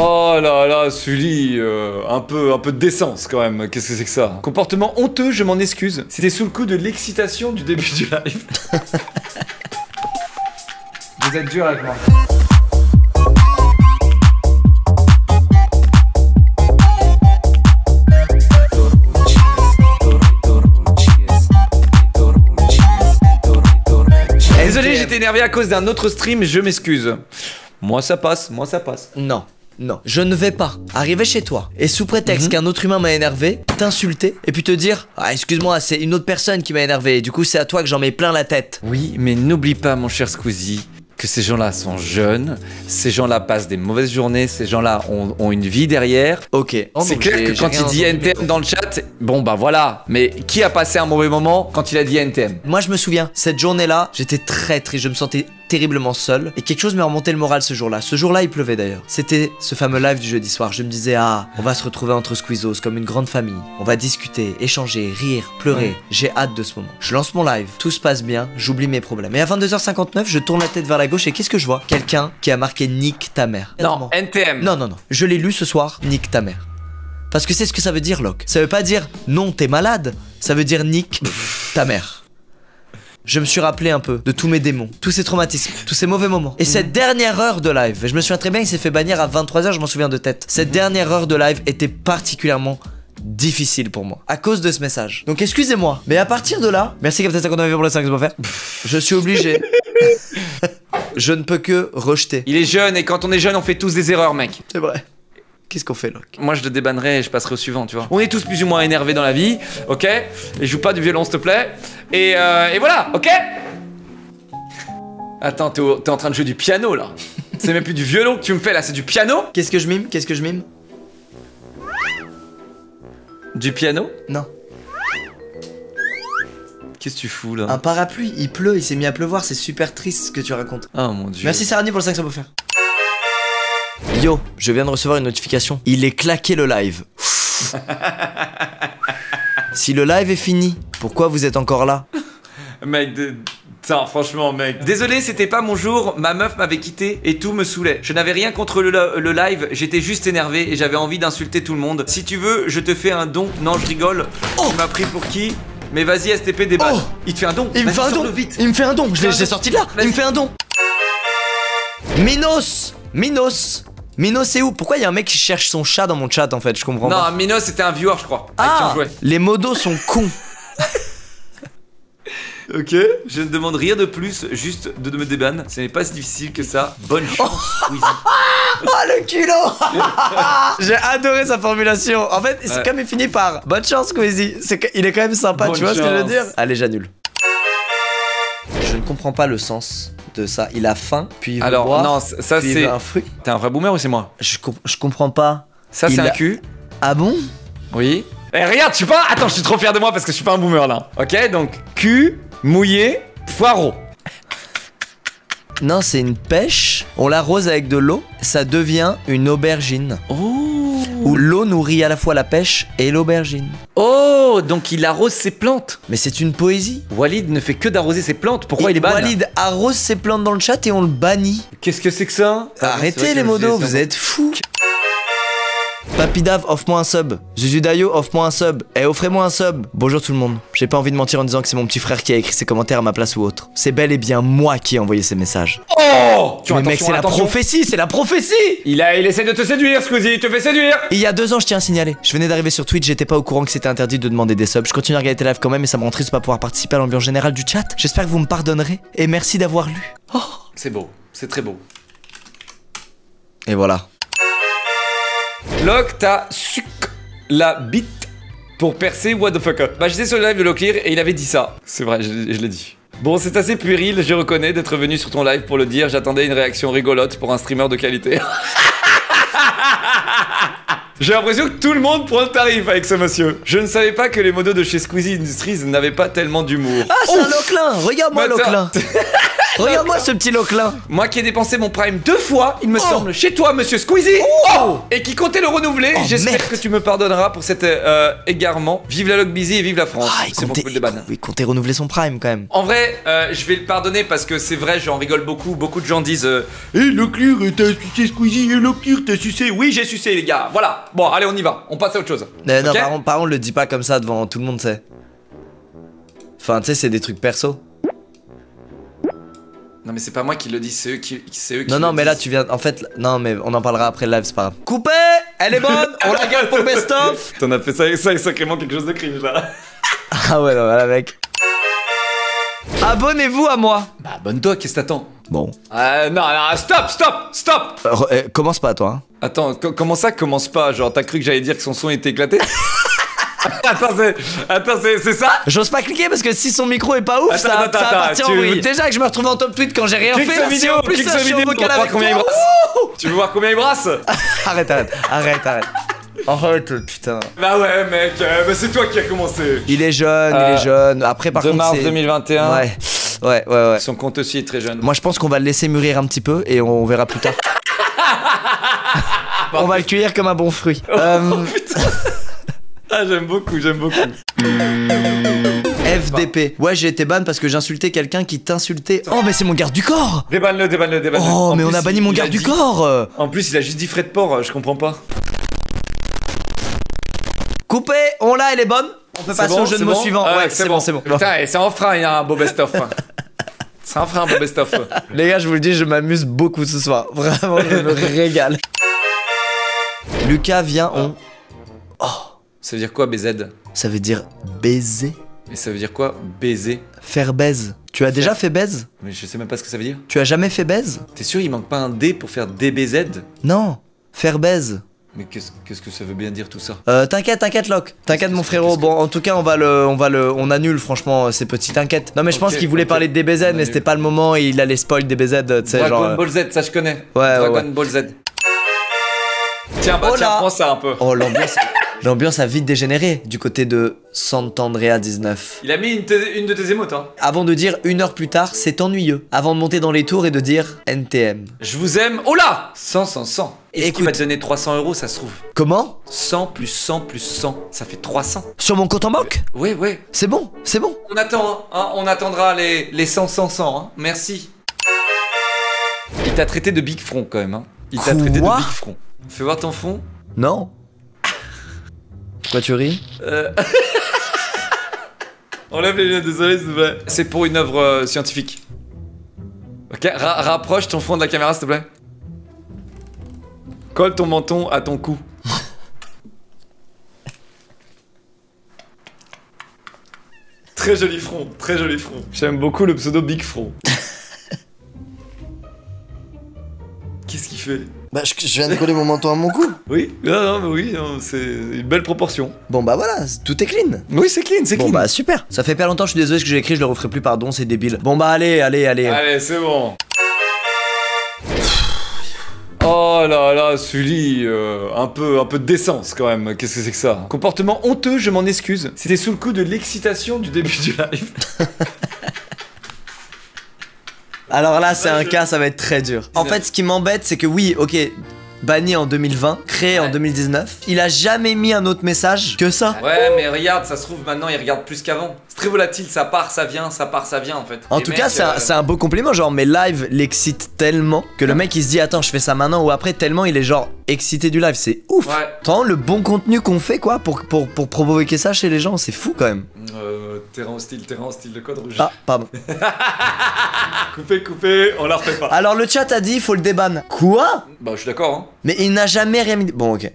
Oh là là, Sully, un peu de décence quand même. Qu'est-ce que c'est que ça? Comportement honteux, je m'en excuse. C'était sous le coup de l'excitation du début du live. Vous êtes dur avec moi. Désolé, j'étais énervé à cause d'un autre stream, je m'excuse. Moi ça passe, moi ça passe. Non. Non, je ne vais pas arriver chez toi et sous prétexte qu'un autre humain m'a énervé, t'insulter et puis te dire ah excuse-moi c'est une autre personne qui m'a énervé et du coup c'est à toi que j'en mets plein la tête. Oui, mais n'oublie pas mon cher Squeezie que ces gens-là sont jeunes, ces gens-là passent des mauvaises journées, ces gens-là ont une vie derrière. Ok. C'est clair que quand il dit NTM dans le chat, bon bah voilà. Mais qui a passé un mauvais moment quand il a dit NTM? Moi je me souviens, cette journée-là, j'étais très triste, je me sentais terriblement seul et quelque chose m'a remonté le moral ce jour-là. Ce jour-là, il pleuvait d'ailleurs. C'était ce fameux live du jeudi soir. Je me disais ah, on va se retrouver entre Squeezos comme une grande famille. On va discuter, échanger, rire, pleurer. J'ai hâte de ce moment. Je lance mon live, tout se passe bien, j'oublie mes problèmes. Et à 22h59, je tourne la tête vers la gauche et qu'est-ce que je vois? Quelqu'un qui a marqué nique ta mère. Non, NTM. Non, non, non. Je l'ai lu ce soir, nique ta mère. Parce que c'est ce que ça veut dire, Locke. Ça veut pas dire non, t'es malade. Ça veut dire nique ta mère. Je me suis rappelé un peu de tous mes démons, tous ces traumatismes, tous ces mauvais moments. Et cette dernière heure de live, je me souviens très bien, il s'est fait bannir à 23h, je m'en souviens de tête. Cette dernière heure de live était particulièrement difficile pour moi à cause de ce message. Donc excusez-moi, mais à partir de là, merci Captain 59 pour le 5 faire. Je suis obligé. Je ne peux que rejeter. Il est jeune et quand on est jeune, on fait tous des erreurs, mec. C'est vrai. Qu'est-ce qu'on fait, Locke? Moi, je le débannerai et je passerai au suivant, tu vois. On est tous plus ou moins énervés dans la vie, ok? Et joue pas du violon, s'il te plaît. Et voilà, ok? Attends, t'es en train de jouer du piano, là. C'est même plus du violon que tu me fais, là, c'est du piano? Qu'est-ce que je mime? Qu'est-ce que je mime? Du piano? Non. Qu'est-ce que tu fous, là? Un parapluie, il pleut, il s'est mis à pleuvoir, c'est super triste ce que tu racontes. Oh mon dieu. Merci Sarani pour le 5 ça peut faire. Yo, je viens de recevoir une notification. Il est claqué le live. Si le live est fini, pourquoi vous êtes encore là? Mec, Putain, franchement, mec. Désolé, c'était pas mon jour, ma meuf m'avait quitté et tout me saoulait. Je n'avais rien contre le live, j'étais juste énervé et j'avais envie d'insulter tout le monde. Si tu veux, je te fais un don. Non, je rigole. Tu m'as pris pour qui? Mais vas-y, STP débat. Oh, il te fait un don. Il me fait un don. Vite. Il me fait un don. Je l'ai sorti de là. Il me fait un don. Minos. Minos, c'est où? Pourquoi il y a un mec qui cherche son chat dans mon chat en fait? Je comprends pas. Non, Minos c'était un viewer, je crois. Avec qui on jouait. Les modos sont cons. Ok, je ne demande rien de plus, juste de me débanner. Ce n'est pas si difficile que ça. Bonne chance, Squeezie. Oh le culot. J'ai adoré sa formulation. En fait, c'est comme il finit par bonne chance, Squeezie. Il est quand même sympa, bonne tu vois chance. Ce que je veux dire? Allez, j'annule. Je ne comprends pas le sens de ça. Il a faim, puis il veut boire, non, ça c'est un fruit. T'es un vrai boomer ou c'est moi? Je comprends pas. Ça c'est un cul. Ah bon? Oui. Eh regarde, je suis pas... Attends, je suis trop fier de moi parce que je suis pas un boomer là. Ok, donc cul, mouillé, poireau. Non, c'est une pêche. On l'arrose avec de l'eau. Ça devient une aubergine. Oh. Où l'eau nourrit à la fois la pêche et l'aubergine. Oh, donc il arrose ses plantes. Mais c'est une poésie. Walid ne fait que d'arroser ses plantes. Pourquoi il est ban? Walid arrose ses plantes dans le chat et on le bannit. Qu'est-ce que c'est que ça? Arrêtez les modos, vous êtes fous. Papidav, offre-moi un sub. Zuzudayo, offre-moi un sub. Eh, offrez-moi un sub. Bonjour tout le monde. J'ai pas envie de mentir en disant que c'est mon petit frère qui a écrit ses commentaires à ma place ou autre. C'est bel et bien moi qui ai envoyé ces messages. Oh! Mais mec, c'est la prophétie, c'est la prophétie! Il essaie de te séduire, Squeezie, il te fait séduire! Il y a 2 ans, je tiens à signaler. Je venais d'arriver sur Twitch, j'étais pas au courant que c'était interdit de demander des subs. Je continue à regarder tes lives quand même et ça me rend triste de pas pouvoir participer à l'ambiance générale du chat. J'espère que vous me pardonnerez et merci d'avoir lu. Oh. C'est beau, c'est très beau. Et voilà. Locke, t'as suc la bite pour percer what the fuck. Bah j'étais sur le live de Locklear et il avait dit ça. C'est vrai, je l'ai dit. Bon, c'est assez puéril, je reconnais, d'être venu sur ton live pour le dire. J'attendais une réaction rigolote pour un streamer de qualité. J'ai l'impression que tout le monde prend le tarif avec ce monsieur. Je ne savais pas que les modos de chez Squeezie Industries n'avaient pas tellement d'humour. Ah, c'est un Locklin. Regarde-moi, Locklin. Regarde-moi ce petit loquelin. Moi qui ai dépensé mon prime 2 fois, il me semble, chez toi, monsieur Squeezie. Oh, et qui comptait le renouveler. Oh, J'espère merde. que tu me pardonneras pour cet égarement. Vive la Log Busy et vive la France. Ah, C'est mon coup de ban. il comptait renouveler son prime quand même. En vrai, je vais le pardonner parce que c'est vrai, j'en rigole beaucoup. Beaucoup de gens disent Leclerc, t'as sucé Squeezie, Leclerc, t'as sucé. Oui, j'ai sucé, les gars. Voilà. Bon, allez, on y va. On passe à autre chose. Non, Ok. par contre, le dis pas comme ça devant tout le monde, c'est. Enfin, tu sais, c'est des trucs perso. Non, mais c'est pas moi qui le dis, c'est eux qui Non, le mais là, disent. tu viens. En fait, non, mais on en parlera après le live, c'est pas grave. Coupé. Elle est bonne. On la gueule pour le best-of. T'en as fait ça est sacrément quelque chose de cringe là. Ah ouais, non, voilà, mec. Abonnez-vous à moi. Bah, abonne-toi, qu'est-ce que t'attends? Bon. Non, stop. Commence pas, toi. Hein. Attends, comment ça commence pas? Genre, t'as cru que j'allais dire que son son était éclaté? Attends, c'est ça? J'ose pas cliquer parce que si son micro est pas ouf, ça va partir en vrille. Déjà que je me retrouve en top tweet quand j'ai rien Clique fait. cette vidéo, en plus, clique ça, cette je suis en vidéo, vocal on va voir avec combien il toi. brasse. Tu veux voir combien il brasse? Arrête. Arrête, putain. Bah ouais, mec, bah c'est toi qui as commencé. Il est jeune, Après, par 2 contre, mars c'est... 2021. Ouais. Son compte aussi est très jeune. Moi, je pense qu'on va le laisser mûrir un petit peu et on verra plus tard. On va le cueillir comme un bon fruit. Ah, j'aime beaucoup. FDP. Ouais, j'ai été ban parce que j'insultais quelqu'un qui t'insultait. Oh, mais c'est mon garde du corps. Débanne-le. Oh, En mais on plus, a banni mon il a garde du dit- corps. En plus, il a juste dit frais de port, je comprends pas. Coupé, on l'a, elle est bonne. On peut passer au jeu de mots suivant. Ah Ouais, c'est bon. Putain, et ça en fera un beau best-of. Ça en fera un beau best-of. Les gars, je vous le dis, je m'amuse beaucoup ce soir. Vraiment, je me régale. Lucas, viens, on. Ça veut dire quoi, BZ? Ça veut dire baiser. Et ça veut dire quoi, baiser? Faire baise. Tu as déjà fait baise? Mais je sais même pas ce que ça veut dire. Tu as jamais fait baise? T'es sûr, il manque pas un D pour faire DBZ? Non. Faire baise. Mais qu'est-ce que ça veut bien dire tout ça? T'inquiète, Locke. T'inquiète, mon frérot. Bon, en tout cas, on annule, franchement, ces petits t'inquiète. Non, mais je pense qu'il voulait parler de DBZ, mais c'était pas le moment et il allait spoil DBZ, tu sais, genre. Dragon Ball Z, ça je connais. Ouais. Dragon Ball Z. Tiens, Oh là. prends ça un peu. Oh, l'ambiance a vite dégénéré du côté de Sant'Andrea 19. Il a mis une de tes émotes, hein. Avant de dire 1 heure plus tard, c'est ennuyeux. Avant de monter dans les tours et de dire NTM. Je vous aime. Oh là 100. Est-ce qu'il Écoute. va te donner 300 euros, ça se trouve? Comment? 100 plus 100 plus 100, ça fait 300. Sur mon compte en banque? Ouais. C'est bon. On attend, hein. On attendra les 100, hein. Merci. Il t'a traité de big front quand même, hein. Il t'a traité de Quoi big front. Fais voir ton front. Non. Pourquoi tu ris? Enlève les lunettes, désolé, s'il te plaît. C'est pour une œuvre scientifique. Ok, rapproche ton front de la caméra, s'il te plaît. Colle ton menton à ton cou. Très joli front. J'aime beaucoup le pseudo Big Front. Qu'est-ce qu'il fait? Bah, je viens de coller mon menton à mon cou. Oui, non, mais oui, c'est une belle proportion. Bon, bah voilà, tout est clean. Oui, c'est clean, Bon, bah super. Ça fait pas longtemps, je suis désolé ce que j'ai écrit, je le referai plus, pardon, c'est débile. Bon, bah allez. Allez, c'est bon. Oh là là, Sully, un peu de décence quand même. Qu'est-ce que c'est que ça? Comportement honteux, je m'en excuse. C'était sous le coup de l'excitation du début du live. Alors là, c'est un cas, ça va être très dur. En fait, ce qui m'embête, c'est que oui, ok, banni en 2020, créé en 2019, il a jamais mis un autre message que ça. Ouais, mais regarde, ça se trouve maintenant il regarde plus qu'avant. C'est très volatile, ça part, ça vient en fait. En Et tout mec, cas, c'est un beau compliment, genre mes lives l'excitent tellement que le mec il se dit attends, je fais ça maintenant ou après, tellement il est genre excité du live, c'est ouf. Ouais. Tant le bon contenu qu'on fait quoi pour provoquer ça chez les gens, c'est fou quand même. Terrain hostile, de code rouge. Ah, pardon. Coupé, on la refait pas. Alors le chat a dit faut le déban. Quoi? Bah, je suis d'accord, hein. Mais il n'a jamais rien mis. Bon, ok.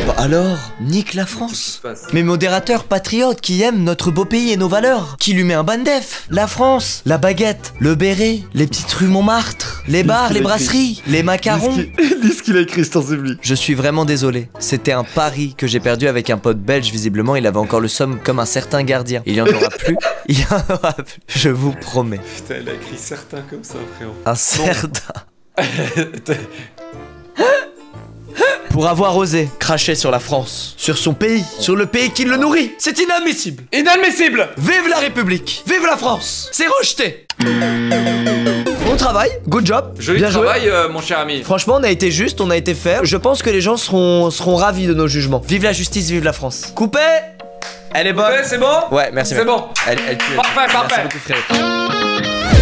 Bon, alors, nique la Qu'est-ce qui France. se passe? Mes modérateurs patriotes qui aiment notre beau pays et nos valeurs. Qui lui met un ban def. La France, la baguette, le béret, les petites rues Montmartre, les bars, les brasseries, les macarons. Lis ce qu'il a écrit, je t'en supplie. Je suis vraiment désolé. C'était un pari que j'ai perdu avec un pote belge. Visiblement, il avait encore le somme comme un certain gardien. Il y en aura plus. Il y en aura plus. Je vous promets. Putain, il a écrit certains comme ça, frérot. Un certain. Pour avoir osé cracher sur la France, sur son pays, sur le pays qui le nourrit. C'est inadmissible. Inadmissible! Vive la République! Vive la France! C'est rejeté! Bon travail, good job. Joli bien travail, joué. mon cher ami. Franchement, on a été juste, on a été fair. Je pense que les gens seront ravis de nos jugements. Vive la justice, vive la France. Coupé. Elle est bonne. Ouais, c'est bon? Ouais, merci. C'est mec. bon. Elle tue. Parfait, Merci parfait. beaucoup, frérot.